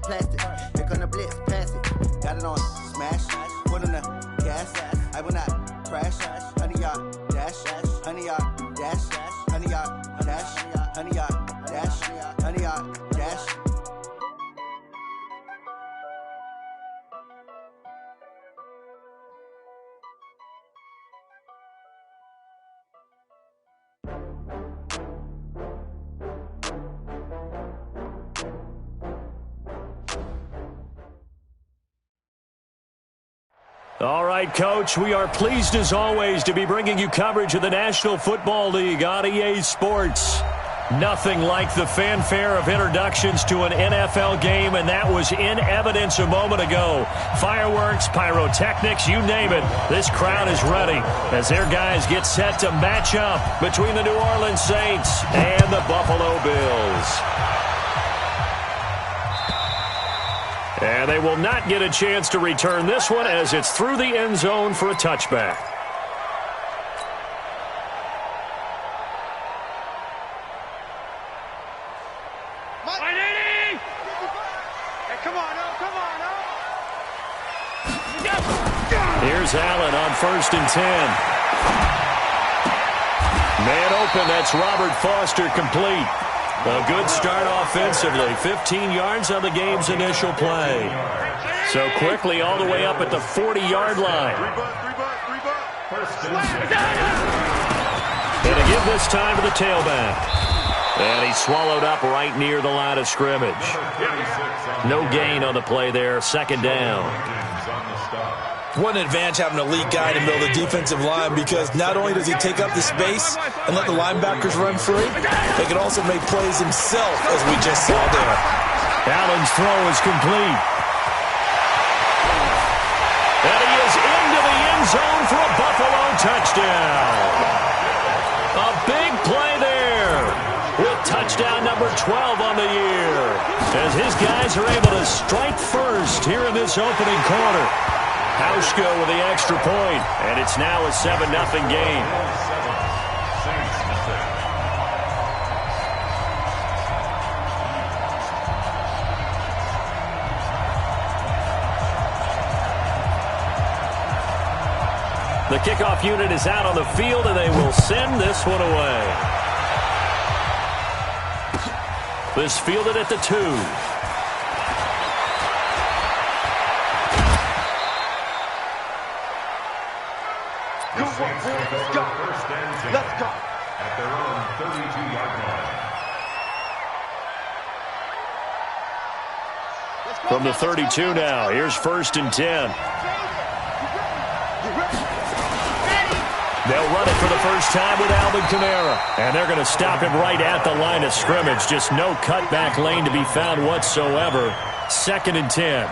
plastic. Here come the blitz, pass it. Got it on smash, put on the gas. I will not crash. Honey yard dash, honey yard dash, honey yard dash, honey yard dash, honey yard dash. All right, Coach, we are pleased as always to be bringing you coverage of the National Football League on EA Sports. Nothing like the fanfare of introductions to an NFL game, and that was in evidence a moment ago. Fireworks, pyrotechnics, you name it. This crowd is ready as their guys get set to match up between the New Orleans Saints and the Buffalo Bills. And they will not get a chance to return this one as it's through the end zone for a touchback. Here's Allen on 1st and 10. Man open, that's Robert Foster complete. A good start offensively. 15 yards on the game's initial play. So quickly all the way up at the 40-yard line. And again this time to the tailback. And he swallowed up right near the line of scrimmage. No gain on the play there. 2nd down. What an advantage having an elite guy in the middle of the defensive line, because not only does he take up the space and let the linebackers run free, he can also make plays himself, as we just saw there. Allen's throw is complete. And he is into the end zone for a Buffalo touchdown. A big play there with touchdown number 12 on the year, as his guys are able to strike first here in this opening quarter. Hauschka with the extra point, and it's now a 7-0 game. The kickoff unit is out on the field, and they will send this one away. This fielded at the 2. Let's go. At their own 32-yard line. From the 32 now, here's 1st and 10. They'll run it for the first time with Alvin Kamara. And they're going to stop him right at the line of scrimmage. Just no cutback lane to be found whatsoever. 2nd and 10.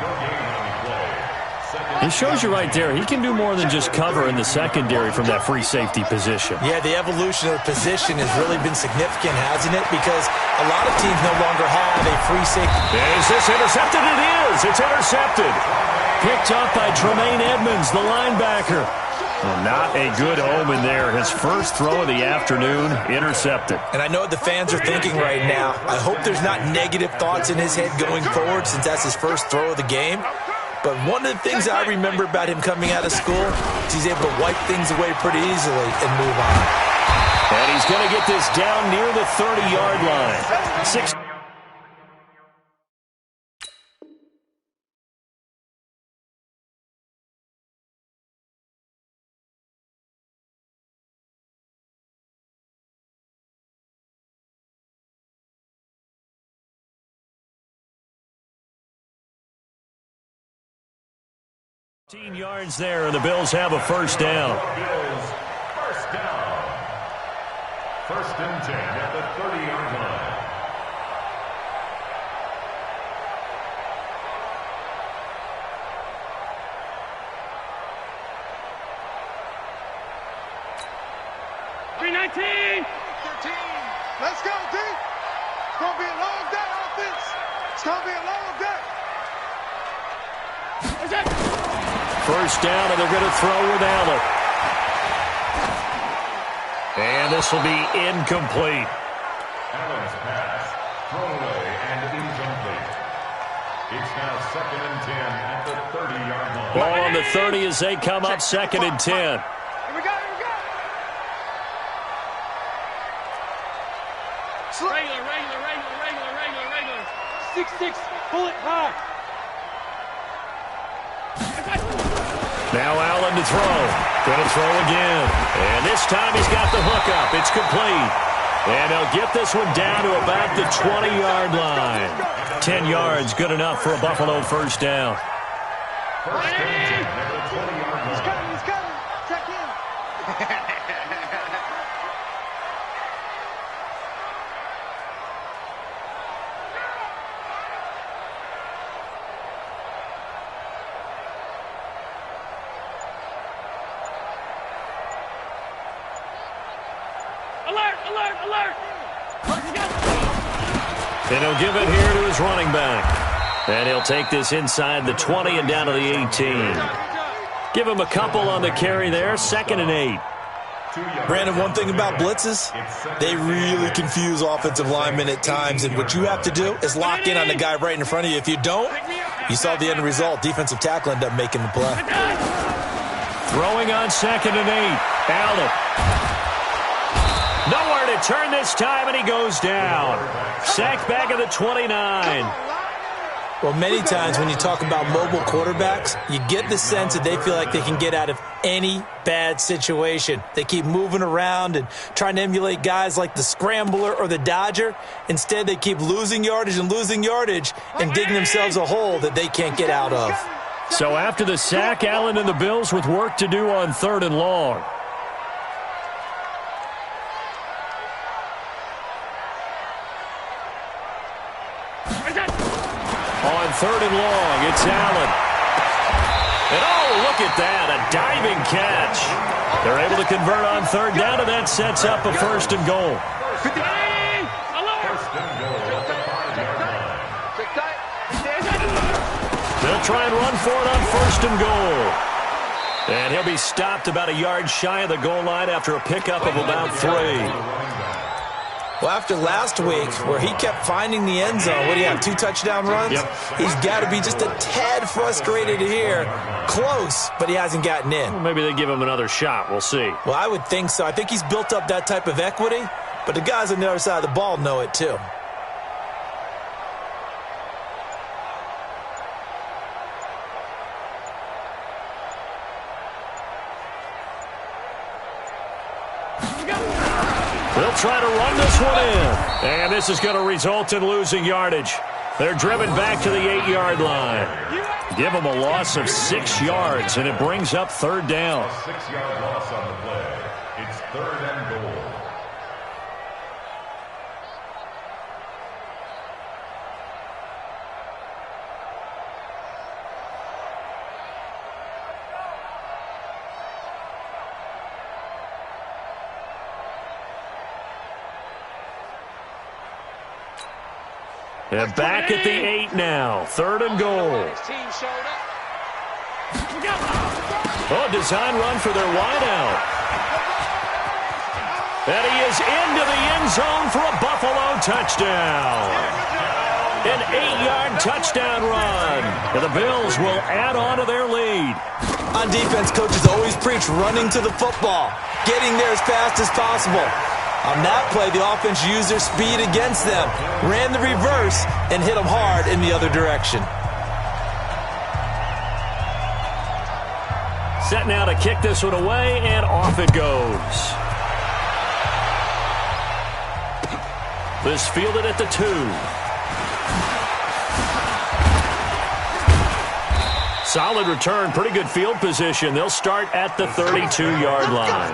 It shows you right there, he can do more than just cover in the secondary from that free safety position. Yeah, the evolution of the position has really been significant, hasn't it? Because a lot of teams no longer have a free safety. Is this intercepted? It is. It's intercepted. Picked up by Tremaine Edmonds, the linebacker. Well, not a good omen there. His first throw of the afternoon, intercepted. And I know what the fans are thinking right now. I hope there's not negative thoughts in his head going forward, since that's his first throw of the game. But one of the things I remember about him coming out of school is he's able to wipe things away pretty easily and move on. And he's going to get this down near the 30-yard line. 6. Yards there, and the Bills have a first down. Bills first down. 1st and 10 at the 30-yard line. .13. Let's go, D. It's going to be a long day, offense. It's going to be a long day. First down, and they're going to throw with Allen. And this will be incomplete. Allen's pass, thrown away and incomplete. It's now 2nd and 10 at the 30-yard line. Ball on the 30 as they come up 2nd and 10. Here we go. Regular. 6-6, pull it high. Now Allen to throw. Going to throw again. And this time he's got the hook up. It's complete. And they'll get this one down to about the 20-yard line. 10 yards, good enough for a Buffalo first down. First and 10 at the 20-yard line. He's coming. Check in. Alert! And he'll give it here to his running back. And he'll take this inside the 20 and down to the 18. Give him a couple on the carry there. 2nd and 8. Brandon, one thing about blitzes, they really confuse offensive linemen at times, and what you have to do is lock in on the guy right in front of you. If you don't, you saw the end result. Defensive tackle ended up making the play. Throwing on 2nd and 8. Allen. Nowhere to turn this time, and he goes down. Sacked back at the 29. Well, many times when you talk about mobile quarterbacks, you get the sense that they feel like they can get out of any bad situation. They keep moving around and trying to emulate guys like the Scrambler or the Dodger. Instead, they keep losing yardage and digging themselves a hole that they can't get out of. So after the sack, Allen and the Bills with work to do on 3rd and long. On 3rd and long, it's Allen. And oh, look at that, a diving catch. They're able to convert on 3rd down, and that sets up a 1st and goal. First and goal at the 5-yard line. They'll try and run for it on 1st and goal. And he'll be stopped about a yard shy of the goal line after a pickup of about 3. Well, after last week, where he kept finding the end zone, what do you have, 2 touchdown runs? Yep. He's got to be just a tad frustrated here. Close, but he hasn't gotten in. Well, maybe they give him another shot. We'll see. Well, I would think so. I think he's built up that type of equity, but the guys on the other side of the ball know it too. They'll try to run this one in. And this is going to result in losing yardage. They're driven back to the 8-yard line. Give them a loss of 6 yards, and it brings up 3rd down. A 6-yard loss on the play. It's 3rd and goal. And back at the 8 now. 3rd and goal. Oh, design run for their wideout. And he is into the end zone for a Buffalo touchdown. An 8-yard touchdown run. And the Bills will add on to their lead. On defense, coaches always preach running to the football, getting there as fast as possible. On that play, the offense used their speed against them, ran the reverse, and hit them hard in the other direction. Set now to kick this one away, and off it goes. This fielded at the 2. Solid return, pretty good field position. They'll start at the 32-yard line.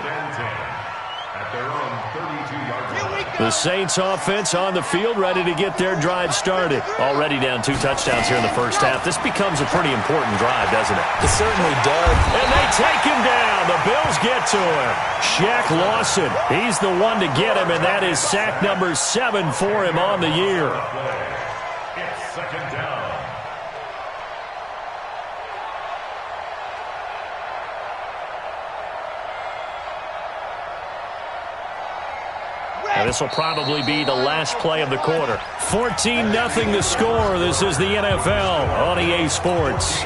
The Saints offense on the field, ready to get their drive started. Already down 2 touchdowns here in the first half. This becomes a pretty important drive, doesn't it? It certainly does. And they take him down. The Bills get to him. Shaq Lawson, he's the one to get him, and that is sack number 7 for him on the year. It's 2nd down. This will probably be the last play of the quarter. 14-0 the score. This is the NFL on EA Sports.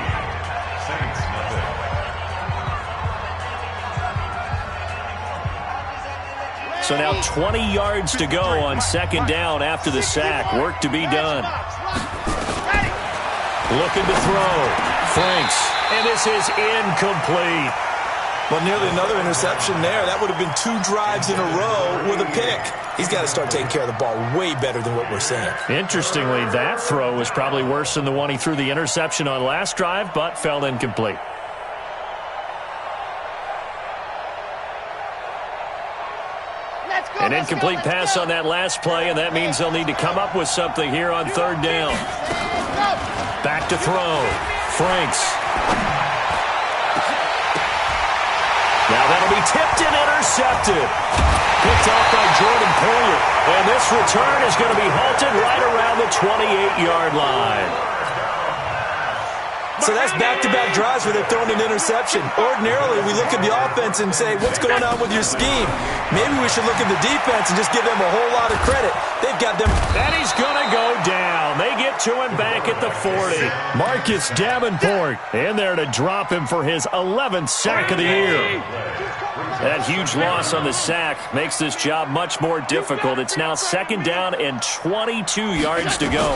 So now 20 yards to go on second down after the sack. Work to be done. Looking to throw. Franks. And this is incomplete. Well, nearly another interception there. That would have been 2 drives in a row with a pick. He's got to start taking care of the ball way better than what we're seeing. Interestingly, that throw was probably worse than the one he threw the interception on last drive, but fell incomplete. An incomplete pass on that last play, and that means they'll need to come up with something here on third down. Back to throw. Franks. Now that'll be tipped and intercepted. Picked off by Jordan Poyer. And this return is going to be halted right around the 28-yard line. So that's back-to-back drives where they've thrown an interception. Ordinarily, we look at the offense and say, what's going on with your scheme? Maybe we should look at the defense and just give them a whole lot of credit. They've got them. And he's going to go down. They get to him back at the 40. Marcus Davenport in there to drop him for his 11th sack of the year. That huge loss on the sack makes this job much more difficult. It's now second down and 22 yards to go.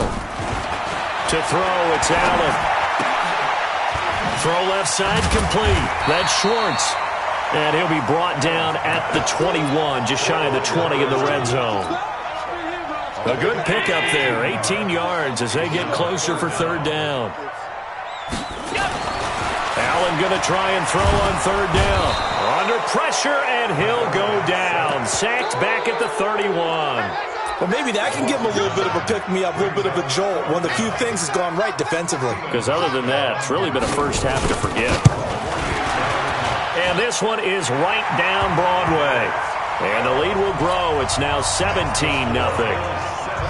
To throw, it's Allen. Throw left side complete. That's Schwartz. And he'll be brought down at the 21, just shy of the 20 in the red zone. A good pickup there, 18 yards as they get closer for third down. Allen going to try and throw on third down. Under pressure, and he'll go down. Sacked back at the 31. Well, maybe that can give him a little bit of a pick-me-up, a little bit of a jolt. One of the few things has gone right defensively. Because other than that, it's really been a first half to forget. And this one is right down Broadway. And the lead will grow. It's now 17-0.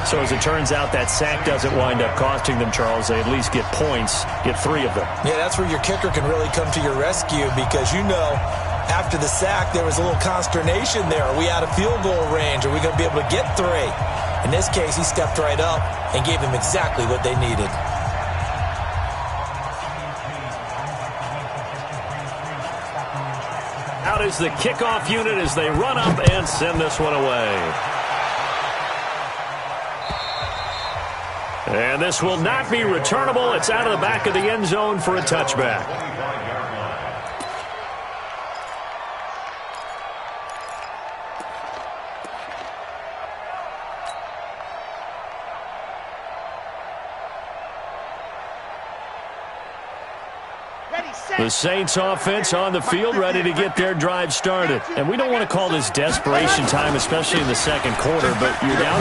So as it turns out, that sack doesn't wind up costing them, Charles. They at least get points, get 3 of them. Yeah, that's where your kicker can really come to your rescue because, you know, after the sack, there was a little consternation there. Are we out of field goal range? Are we going to be able to get 3? In this case, he stepped right up and gave them exactly what they needed. Out is the kickoff unit as they run up and send this one away. And this will not be returnable. It's out of the back of the end zone for a touchback. The Saints offense on the field ready to get their drive started. And we don't want to call this desperation time, especially in the second quarter, but you're down.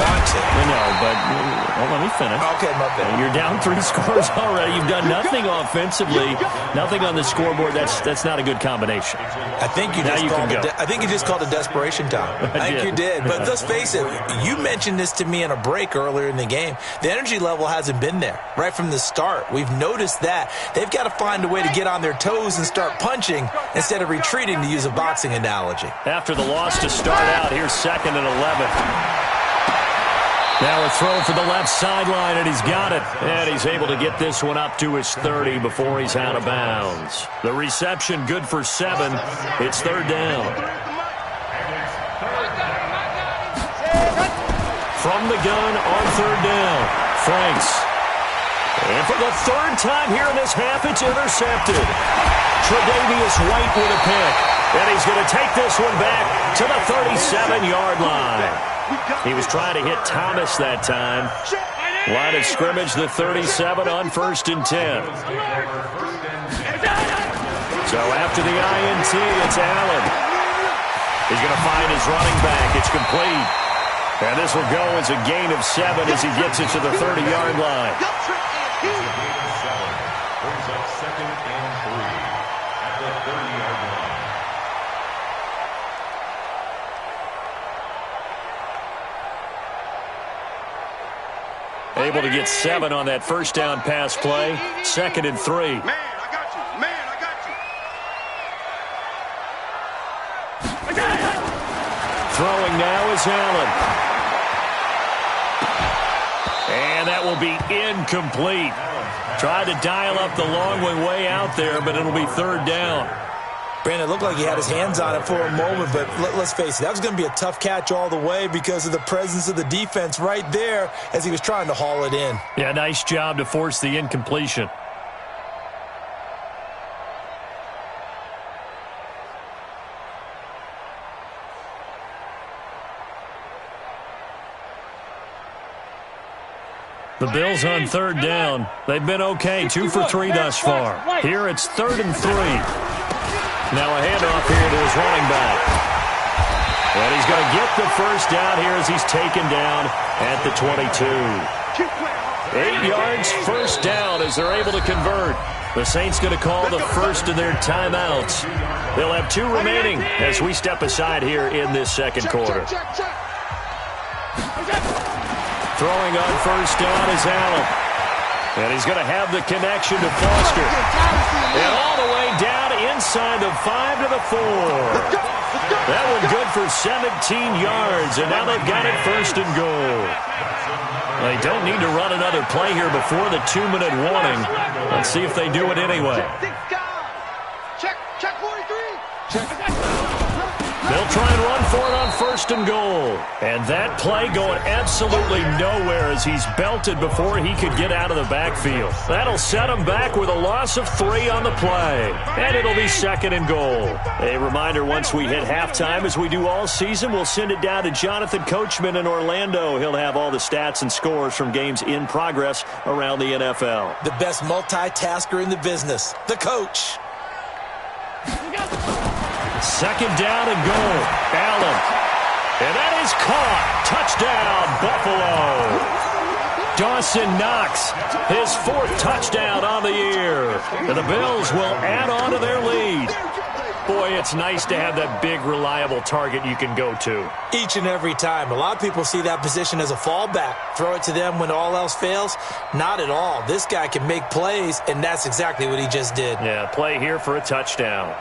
Let me finish. Okay, my bad. You're down 3 scores already. You've done nothing offensively, nothing on the scoreboard. That's not a good combination. I think you just called it desperation time. I think you did. But let's face it, you mentioned this to me in a break earlier in the game. The energy level hasn't been there right from the start. We've noticed that. They've got to find a way to get on their toes and start punching instead of retreating, to use a boxing analogy. After the loss to start out, here's 2nd and 11. Now a throw for the left sideline, and he's got it. And he's able to get this one up to his 30 before he's out of bounds. The reception good for 7. It's third down. From the gun on third down, Franks. And for the 3rd time here in this half, it's intercepted. Tre'Davious White with a pick. And he's going to take this one back to the 37-yard line. He was trying to hit Thomas that time. Line of scrimmage, the 37 on 1st and 10. So after the INT, it's Allen. He's going to find his running back. It's complete. And this will go as a gain of 7 as he gets it to the 30-yard line. Brings up 2nd and 3 at the 30-yard line. Able to get 7 on that first down pass play. 2nd and 3. Man, I got you. Man, I got you. Throwing now is Allen. will be incomplete. Tried to dial up the long way out there, but it'll be third down. Brandon, it looked like he had his hands on it for a moment, but let's face it, that was going to be a tough catch all the way because of the presence of the defense right there as he was trying to haul it in. Yeah, nice job to force the incompletion. The Bills on third down. They've been okay, 2 for 3 thus far. Here it's 3rd and 3. Now a handoff here to his running back. And he's going to get the first down here as he's taken down at the 22. 8 yards, first down as they're able to convert. The Saints going to call the first of their timeouts. They'll have 2 remaining as we step aside here in this second quarter. Throwing on first down is Allen. And he's going to have the connection to Foster. And all the way down inside the 5 to the 4. That one good for 17 yards. And now they've got it first and goal. They don't need to run another play here before the 2-minute warning. Let's see if they do it anyway. Check 43. They'll try and run for it on first and goal. And that play going absolutely nowhere as he's belted before he could get out of the backfield. That'll set him back with a loss of 3 on the play. And it'll be 2nd and goal. A reminder, once we hit halftime, as we do all season, we'll send it down to Jonathan Coachman in Orlando. He'll have all the stats and scores from games in progress around the NFL. The best multitasker in the business, the coach. 2nd down and goal. Allen. And that is caught. Touchdown, Buffalo. Dawson Knox, his 4th touchdown on the year. And the Bills will add on to their lead. Boy, it's nice to have that big, reliable target you can go to. Each and every time. A lot of people see that position as a fallback. Throw it to them when all else fails. Not at all. This guy can make plays, and that's exactly what he just did. Yeah, play here for a touchdown.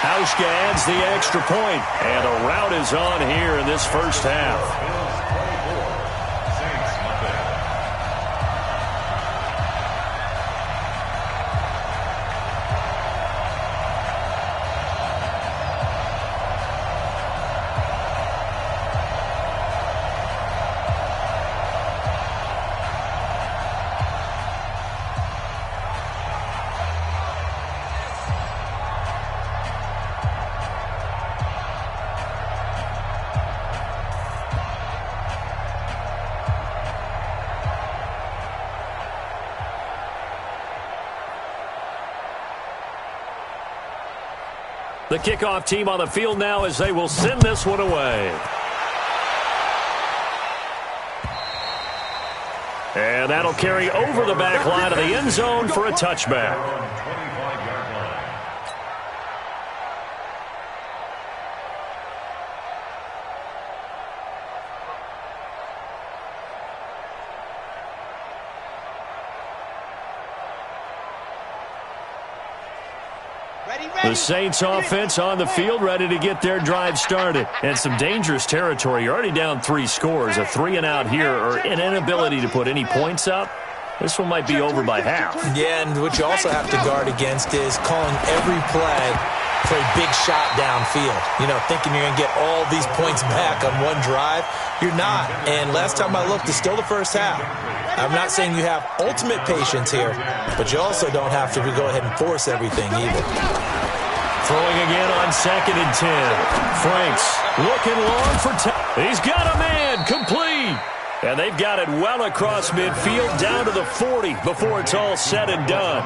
Hauschka adds the extra point, and a rout is on here in this first half. The kickoff team on the field now as they will send this one away. And that'll carry over the back line of the end zone for a touchback. The Saints offense on the field, ready to get their drive started. And some dangerous territory. You're already down 3 scores. A 3-and-out here, or an inability to put any points up. This one might be over by half. Yeah, and what you also have to guard against is calling every play for a big shot downfield. You know, thinking you're going to get all these points back on one drive. You're not. And last time I looked, it's still the first half. I'm not saying you have ultimate patience here, but you also don't have to go ahead and force everything either. Throwing again on 2nd and 10. Franks looking long for 10. He's got a man, complete. And they've got it well across midfield down to the 40 before it's all said and done.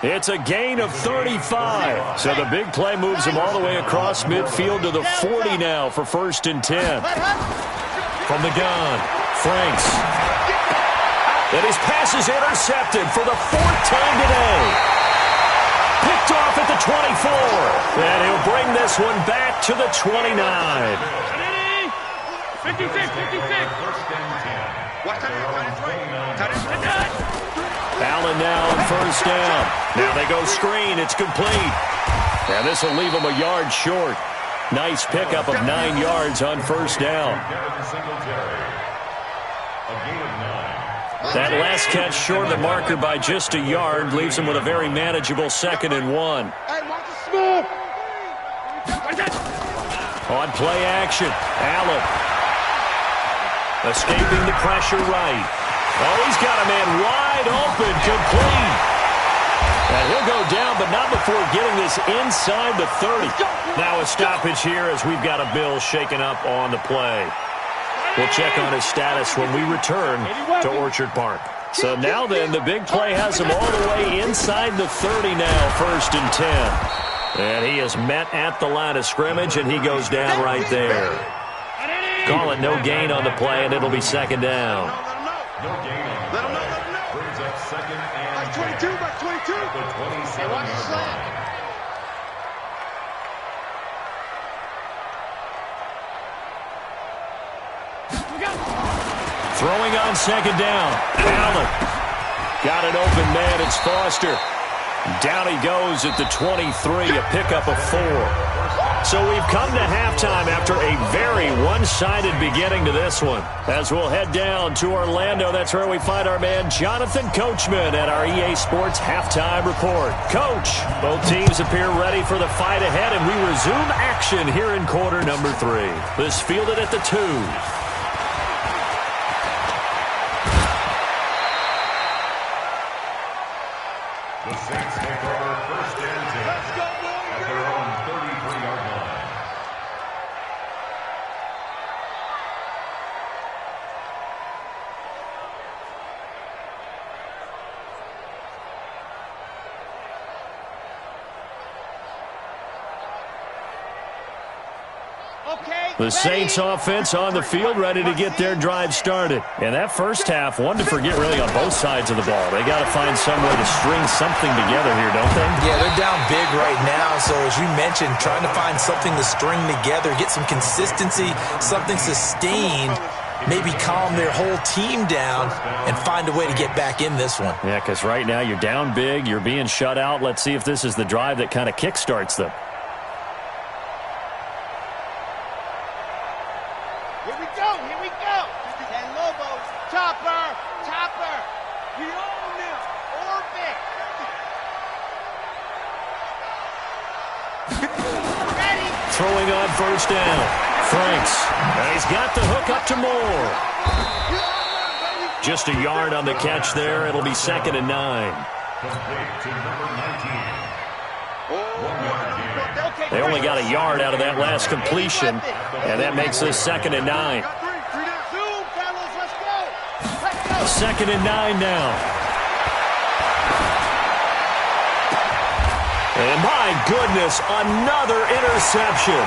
It's a gain of 35. So the big play moves him all the way across midfield to the 40 now for 1st and 10. From the gun, Franks. And his pass is intercepted for the 4th time today. Picked off at the 24. And he'll bring this one back to the 29. 56. Allen now on first down. Now they go screen. It's complete. And this will leave him a yard short. Nice pickup of 9 yards on first down. That last catch short of the marker by just a yard leaves him with a very manageable 2nd and 1. On play action, Allen. Escaping the pressure right. Oh, he's got a man wide open, complete. And he'll go down, but not before getting this inside the 30. Now a stoppage here as we've got a Bill shaken up on the play. We'll check on his status when we return to Orchard Park. So now then, the big play has him all the way inside the 30 now, 1st and 10. And he is met at the line of scrimmage, and he goes down right there. Call it no gain on the play, and it'll be 2nd down. No gain on the play. Brings up 2nd and 22. Back 22. The 27 yard line. Throwing on 2nd down. Allen. Got an open man. It's Foster. Down he goes at the 23, a pickup of 4. So we've come to halftime after a very one-sided beginning to this one. As we'll head down to Orlando, that's where we find our man Jonathan Coachman at our EA Sports Halftime Report. Coach, both teams appear ready for the fight ahead, and we resume action here in quarter number 3. This fielded at the 2. The Saints take over 1st and 10 at their own 33-yard line. The Saints offense on the field, ready to get their drive started. And that first half, one to forget really on both sides of the ball. They got to find some way to string something together here, don't they? Yeah, they're down big right now. So as you mentioned, trying to find something to string together, get some consistency, something sustained, maybe calm their whole team down and find a way to get back in this one. Yeah, because right now you're down big, you're being shut out. Let's see if this is the drive that kind of kickstarts them. Here we go. And Lobos, Chopper. We own them. Orbit. Ready. Throwing on first down. Franks. And he's got the hook up to Moore. Just a yard on the catch there. It'll be 2nd and 9. Complete to number 19. 1 yard gain. They only got a yard out of that last completion, and that makes this 2nd and 9. 2nd and 9 now. And my goodness, another interception.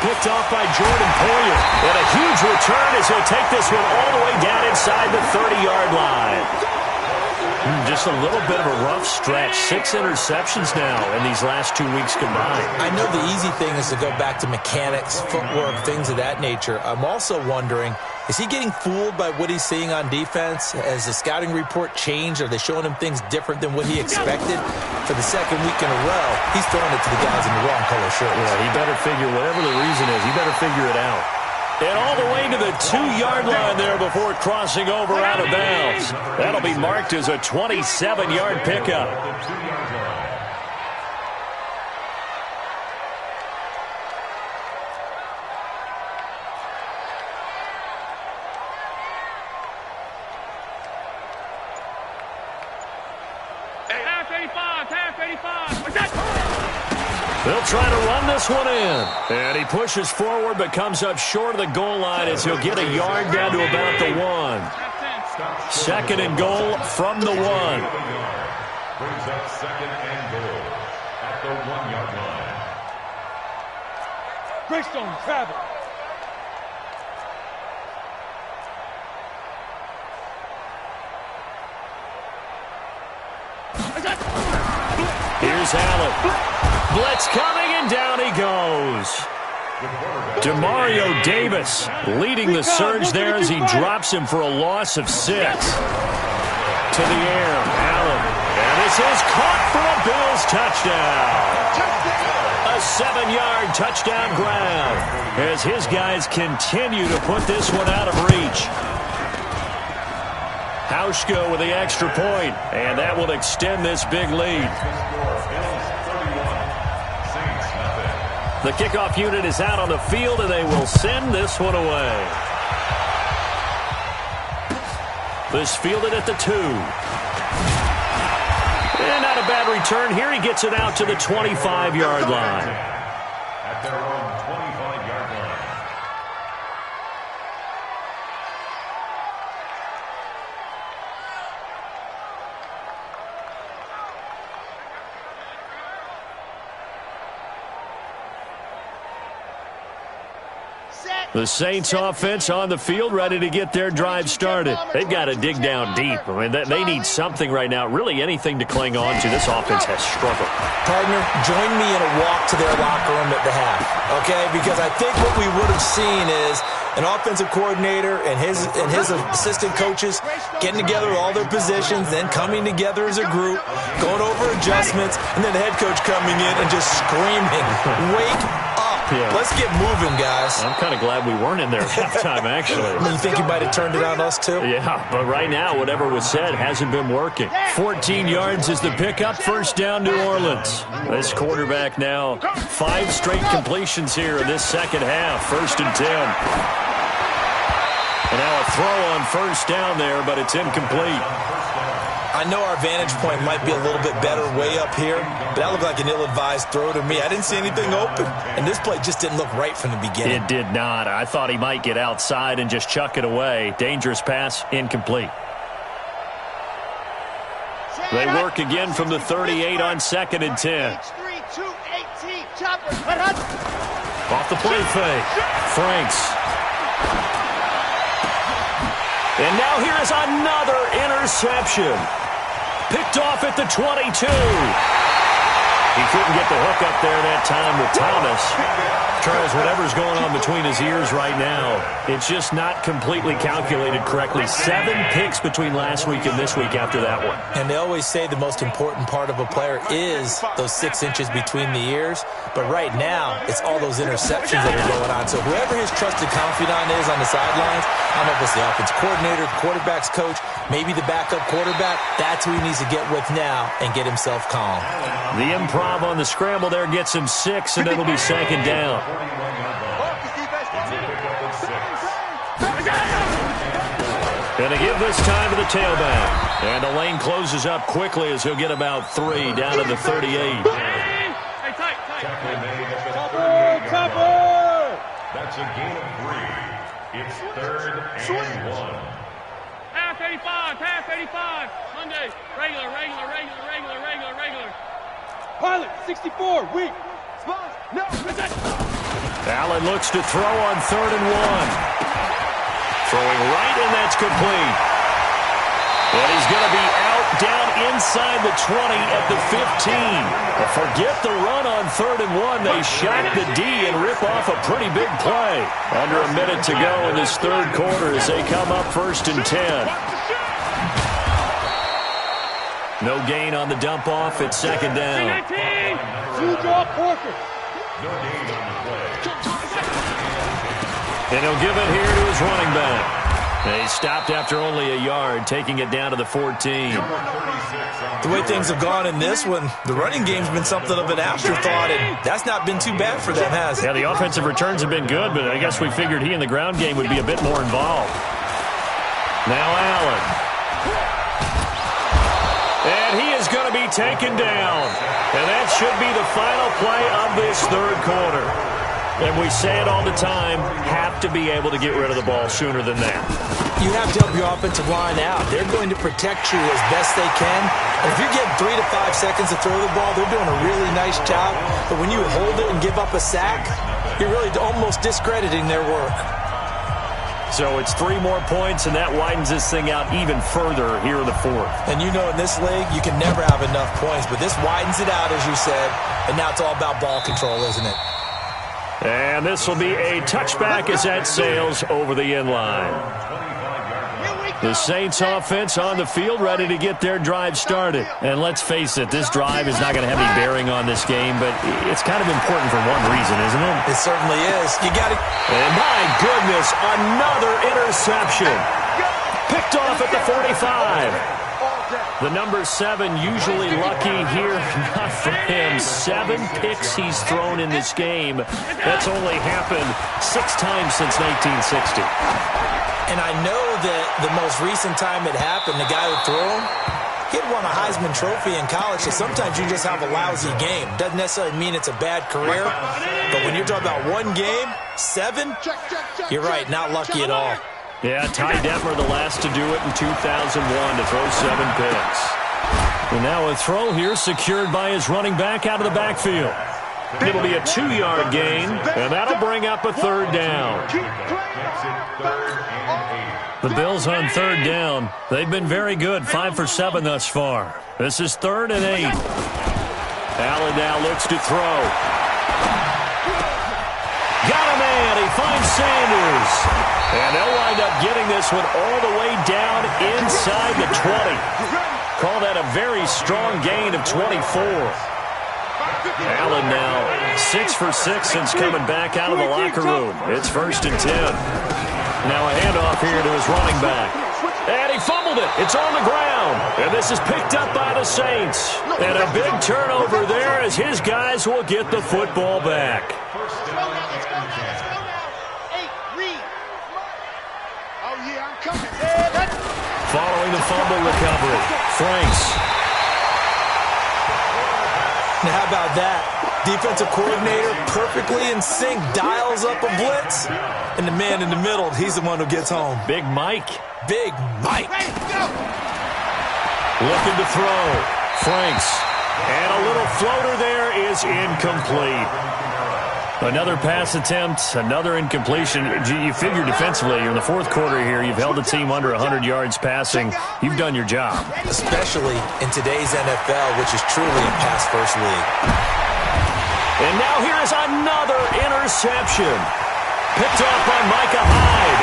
Picked off by Jordan Poyer. And a huge return as he'll take this one all the way down inside the 30-yard line. Just a little bit of a rough stretch. 6 interceptions now in these last 2 weeks combined. I know the easy thing is to go back to mechanics, footwork, things of that nature. I'm also wondering, is he getting fooled by what he's seeing on defense? Has the scouting report changed? Are they showing him things different than what he expected? For the 2nd week in a row, he's throwing it to the guys in the wrong color shirts. Yeah, he better figure, whatever the reason is, he better figure it out. And all the way to the 2-yard line there before crossing over out of bounds. That'll be marked as a 27-yard pickup. They'll try to run this one in. And he pushes forward but comes up short of the goal line as he'll get a yard down to about the 1. 2nd and goal from the 1. Brings up 2nd and goal at the 1-yard line. Greystone travel. Here's Allen. Blitz coming, and down he goes. Demario Davis leading the surge there as he drops him for a loss of 6. To the air, Allen. And this is caught for a Bills touchdown. A 7-yard touchdown grab as his guys continue to put this one out of reach. Hsufengchengy with the extra point, and that will extend this big lead. The kickoff unit is out on the field, and they will send this one away. This fielded at the 2. And not a bad return here. He gets it out to the 25-yard line. At their own 25-yard line. The Saints offense on the field, ready to get their drive started. They've got to dig down deep. I mean, they need something right now, really anything to cling on to. This offense has struggled. Partner, join me in a walk to their locker room at the half, okay? Because I think what we would have seen is an offensive coordinator and his assistant coaches getting together all their positions, then coming together as a group, going over adjustments, and then the head coach coming in and just screaming, "Wake up. Yeah. Let's get moving, guys." I'm kind of glad we weren't in there at halftime, actually. You think you might have turned it on us, too? Yeah, but right now, whatever was said hasn't been working. 14 yards is the pickup. First down, New Orleans. This quarterback now, 5 straight completions here in this second half. 1st and 10. And now a throw on first down there, but it's incomplete. I know our vantage point might be a little bit better way up here, but that looked like an ill-advised throw to me. I didn't see anything open, and this play just didn't look right from the beginning. It did not. I thought he might get outside and just chuck it away. Dangerous pass, incomplete. They work again from the 38 on 2nd and 10. Off the play fake. Franks. And now here is another interception. Picked off at the 22. He couldn't get the hook up there that time with Thomas. Charles, whatever's going on between his ears right now, it's just not completely calculated correctly. 7 picks between last week and this week after that one. And they always say the most important part of a player is those 6 inches between the ears. But right now, it's all those interceptions that are going on. So whoever his trusted confidant is on the sidelines, I don't know if it's the offense coordinator, the quarterback's coach, maybe the backup quarterback, that's who he needs to get with now and get himself calm. The improv on the scramble there gets him 6, and it'll be 2nd down. Gonna give this time to the tailback. And the lane closes up quickly as he'll get about 3 down to the 38. That's a gain of 3. It's 3rd and 1. Pass 85, pass 85. Monday, regular. Pilot, 64, weak. No, Allen looks to throw on 3rd and 1. Throwing right, and that's complete. And he's going to be out down inside the 20 at the 15. But forget the run on 3rd and 1. They shock the D and rip off a pretty big play. Under a minute to go in this 3rd quarter as they come up 1st and 10. No gain on the dump off. It's 2nd down. You draw Porker. No gain on the play. And he'll give it here to his running back. And he stopped after only a yard, taking it down to the 14. The way things have gone in this one, the running game's been something of an afterthought, and that's not been too bad for them, has it? Yeah, the offensive returns have been good, but I guess we figured he in the ground game would be a bit more involved. Now Allen. And he is going to be taken down. And that should be the final play of this 3rd quarter. And we say it all the time, have to be able to get rid of the ball sooner than that. You have to help your offensive line out. They're going to protect you as best they can. And if you're getting 3 to 5 seconds to throw the ball, they're doing a really nice job. But when you hold it and give up a sack, you're really almost discrediting their work. So it's 3 more points, and that widens this thing out even further here in the 4th. And you know in this league, you can never have enough points. But this widens it out, as you said. And now it's all about ball control, isn't it? And this will be a touchback as that sails over the end line. The Saints offense on the field, ready to get their drive started. And let's face it, this drive is not going to have any bearing on this game, but it's kind of important for one reason, isn't it? It certainly is. You got to... And my goodness, another interception. Picked off at the 45. The number 7 usually lucky here. Not for him. 7 picks he's thrown in this game. That's only happened 6 times since 1960. And I know that the most recent time it happened, the guy who threw him, he had won a Heisman Trophy in college, so sometimes you just have a lousy game. Doesn't necessarily mean it's a bad career, but when you're talking about one game, 7, you're right, not lucky at all. Yeah, Ty Detmer, the last to do it in 2001 to throw 7 picks. And now a throw here secured by his running back out of the backfield. It'll be a 2-yard gain, and that'll bring up a 3rd down. The Bills on 3rd down. They've been very good, 5 for 7 thus far. This is 3rd and 8. Allen now looks to throw. Got a man. He finds Sanders. And they'll wind up getting this one all the way down inside the 20. Call that a very strong gain of 24. Allen now 6 for 6 since coming back out of the locker room. It's 1st and 10. Now a handoff here to his running back. And he fumbled it. It's on the ground. And this is picked up by the Saints. And a big turnover there as his guys will get the football back. Following the fumble recovery, Franks. Now, how about that? Defensive coordinator perfectly in sync, dials up a blitz, and the man in the middle, he's the one who gets home. Big Mike. Big Mike. Looking to throw. Franks. And a little floater there is incomplete. Another pass attempt, another incompletion. You figure defensively, you're in the 4th quarter here. You've held the team under 100 yards passing. You've done your job. Especially in today's NFL, which is truly a pass-first league. And now here is another interception. Picked off by Micah Hyde.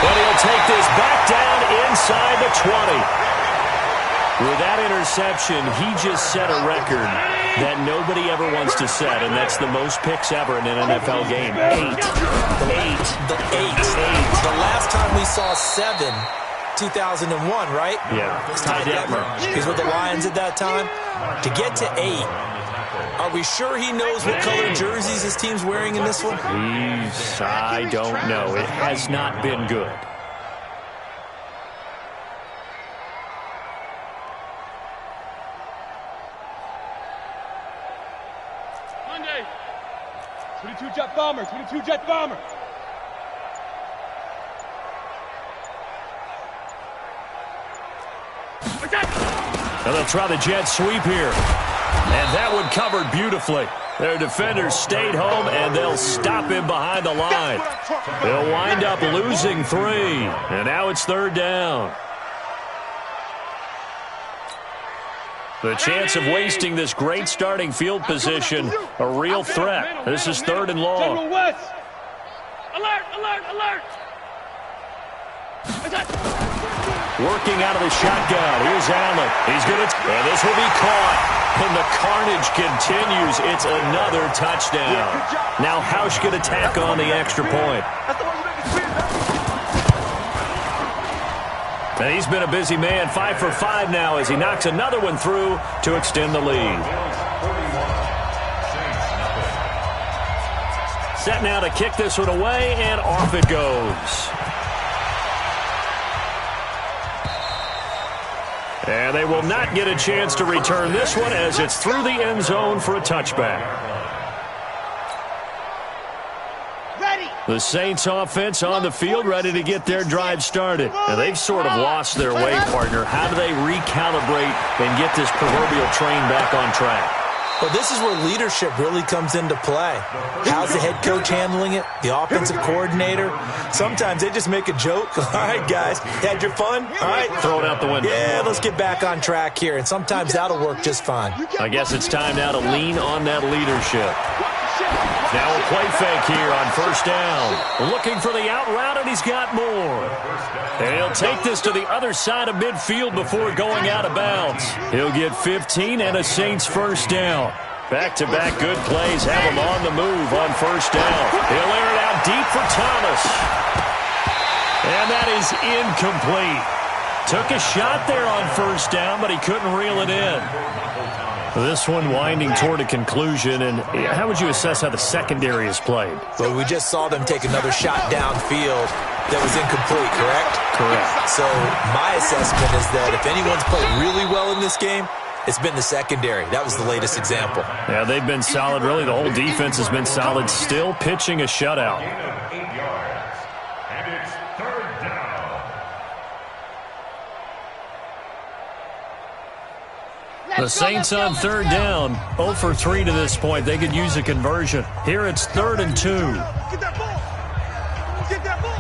And he'll take this back down inside the 20. With that interception, he just set a record that nobody ever wants to set, and that's the most picks ever in an NFL game. 8. The last time we saw 7, 2001, right? Yeah. Ty Detmer. He's with the Lions at that time. To get to 8, are we sure he knows what color jerseys his team's wearing in this one? I don't know. It has not been good. Monday. 22 jet bomber. 22 jet bomber. And they'll try the jet sweep here. And that one covered beautifully. Their defenders stayed home, and they'll stop him behind the line. They'll wind up losing 3. And now it's 3rd down. The chance of wasting this great starting field position, a real threat. This is 3rd and long. General West. Alert, alert, alert. Working out of the shotgun. Here's Allen. He's going to... And this will be caught. And the carnage continues. It's another touchdown. Now Hausch going to tack on the extra point. And he's been a busy man. 5 for 5 now as he knocks another one through to extend the lead. Set now to kick this one away, and off it goes. And they will not get a chance to return this one as it's through the end zone for a touchback. The Saints offense on the field ready to get their drive started. And they've sort of lost their way, partner. How do they recalibrate and get this proverbial train back on track? Well, this is where leadership really comes into play. How's the head coach handling it? The offensive coordinator? Sometimes they just make a joke. All right, guys, had your fun? All right. Throw it out the window. Yeah, let's get back on track here. And sometimes that'll work just fine. I guess it's time now to lean on that leadership. Now a play fake here on first down. Looking for the out route, and he's got more. And he'll take this to the other side of midfield before going out of bounds. He'll get 15 and a Saints first down. Back-to-back good plays have him on the move on first down. He'll air it out deep for Thomas. And that is incomplete. Took a shot there on first down, but he couldn't reel it in. This one winding toward a conclusion, and how would you assess how the secondary has played? Well, we just saw them take another shot downfield that was incomplete, correct? Correct. So my assessment is that if anyone's played really well in this game, it's been the secondary. That was the latest example. Yeah, they've been solid. Really, the whole defense has been solid. Still pitching a shutout. The Saints on third down, 0 for 3 to this point. They could use a conversion. Here it's 3rd and 2. Get that ball. Get that ball.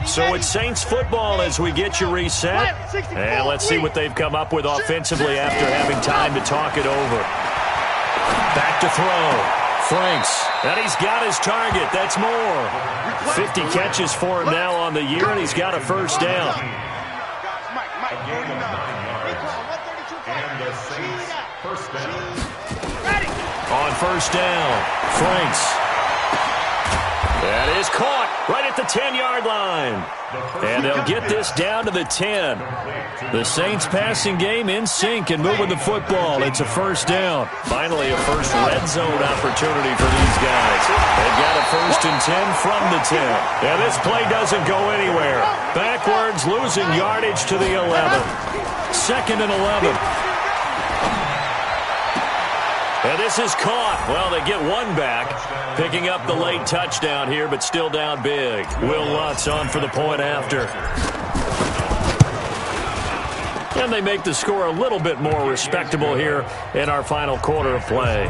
So it's Saints football as we get you reset. And let's see what they've come up with offensively after having time to talk it over. Back to throw. Franks. And he's got his target. That's more. 50 catches for him now on the year, and he's got a first down. And the Saints first down. On first down, Franks. That is caught right at the 10-yard line. And they'll get this down to the 10. The Saints passing game in sync and moving the football. It's a first down. Finally, a first red zone opportunity for these guys. They've got a 1st and 10 from the 10. Yeah, this play doesn't go anywhere. Backwards, losing yardage to the 11. 2nd and 11. And this is caught. Well, they get one back, picking up the late touchdown here, but still down big. Will Lutz on for the point after. And they make the score a little bit more respectable here in our final quarter of play.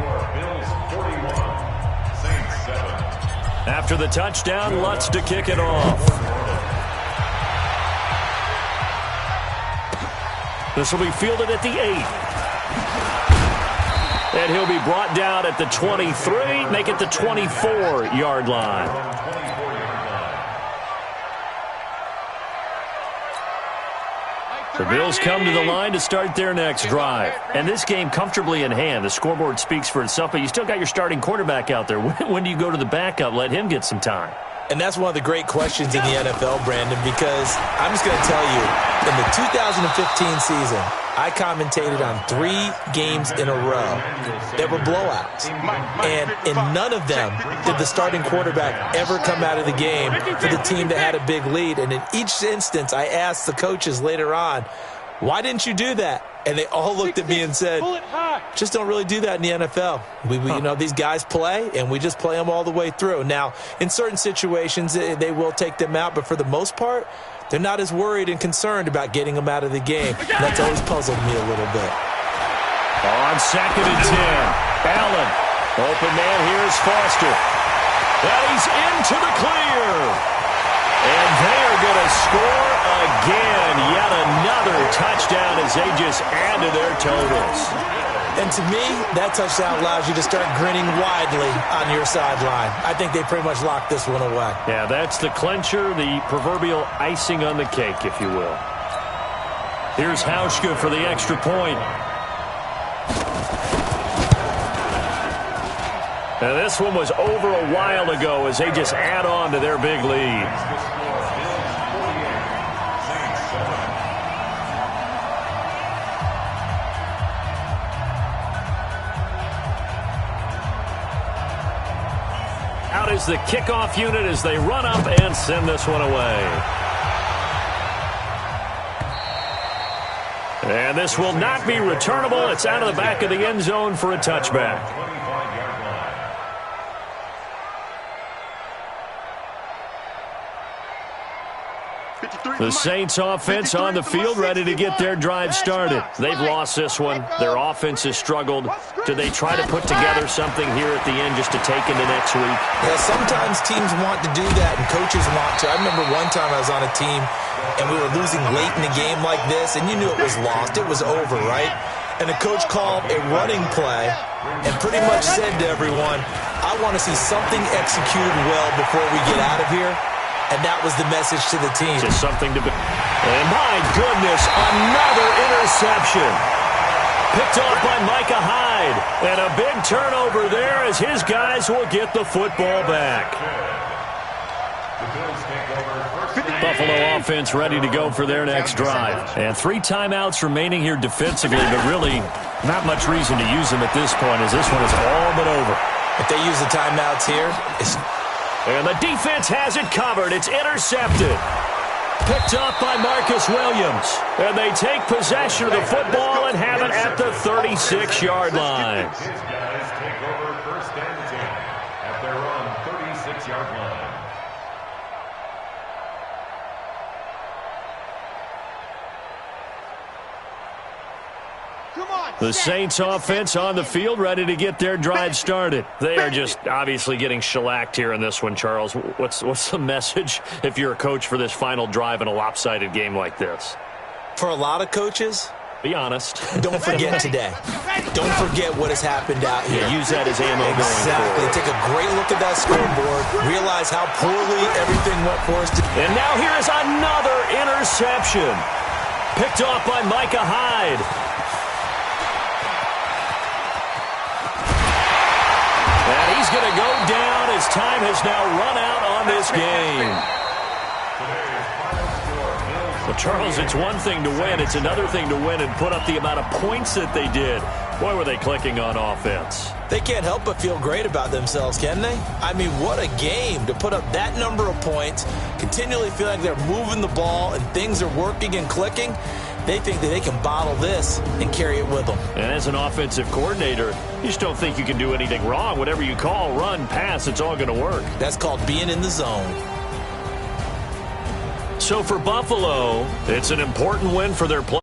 After the touchdown, Lutz to kick it off. This will be fielded at the 8. And he'll be brought down at the 23, make it the 24-yard line. The Bills come to the line to start their next drive. And this game comfortably in hand. The scoreboard speaks for itself, but you still got your starting quarterback out there. When do you go to the backup? Let him get some time. And that's one of the great questions in the NFL, Brandon, because I'm just going to tell you, in the 2015 season, I commentated on 3 games in a row that were blowouts. And in none of them did the starting quarterback ever come out of the game for the team that had a big lead. And in each instance, I asked the coaches later on, why didn't you do that? And they all looked at me and said, just don't really do that in the NFL. We you know, these guys play, and we just play them all the way through. Now, in certain situations, they will take them out, but for the most part, they're not as worried and concerned about getting them out of the game. And that's always puzzled me a little bit. On 2nd and 10, Allen. Open man here is Foster. And he's into the clear. And they are going to score again. Yet another touchdown as they just add to their totals. And to me, that touchdown allows you to start grinning widely on your sideline. I think they pretty much locked this one away. Yeah, that's the clincher, the proverbial icing on the cake, if you will. Here's Hauschka for the extra point. Now, this one was over a while ago as they just add on to their big lead. Out is the kickoff unit as they run up and send this one away. And this will not be returnable. It's out of the back of the end zone for a touchback. The Saints offense on the field ready to get their drive started. They've lost this one. Their offense has struggled. Do they try to put together something here at the end just to take into next week? Yeah, sometimes teams want to do that and coaches want to. I remember one time I was on a team and we were losing late in a game like this and you knew it was lost. It was over, right? and the coach called a running play and pretty much said to everyone, I want to see something executed well before we get out of here. And that was the message to the team. Just something to be. And my goodness, another interception. Picked off by Micah Hyde. And a big turnover there as his guys will get the football back. Buffalo offense ready to go for their next drive. And 3 timeouts remaining here defensively, but really not much reason to use them at this point as this one is all but over. If they use the timeouts here, and the defense has it covered. It's intercepted. Picked up by Marcus Williams. And they take possession of the football and have it at the 36-yard line. His guys take over first and 10 at their own 36-yard line. The Saints offense on the field, ready to get their drive started. They are just obviously getting shellacked here in this one, Charles. What's the message if you're a coach for this final drive in a lopsided game like this? For a lot of coaches, be honest. Don't forget today. Don't forget what has happened out here. Yeah, use that as ammo going Exactly. forward. Take a great look at that scoreboard. Realize how poorly everything went for us. And now here is another interception. Picked off by Micah Hyde. And he's going to go down as time has now run out on this game. Well, Charles, it's one thing to win. It's another thing to win and put up the amount of points that they did. Boy, were they clicking on offense. They can't help but feel great about themselves, can they? I mean, what a game to put up that number of points, continually feel like they're moving the ball and things are working and clicking. They think that they can bottle this and carry it with them. And as an offensive coordinator, you just don't think you can do anything wrong. Whatever you call, run, pass, it's all going to work. That's called being in the zone. So for Buffalo, it's an important win for their play.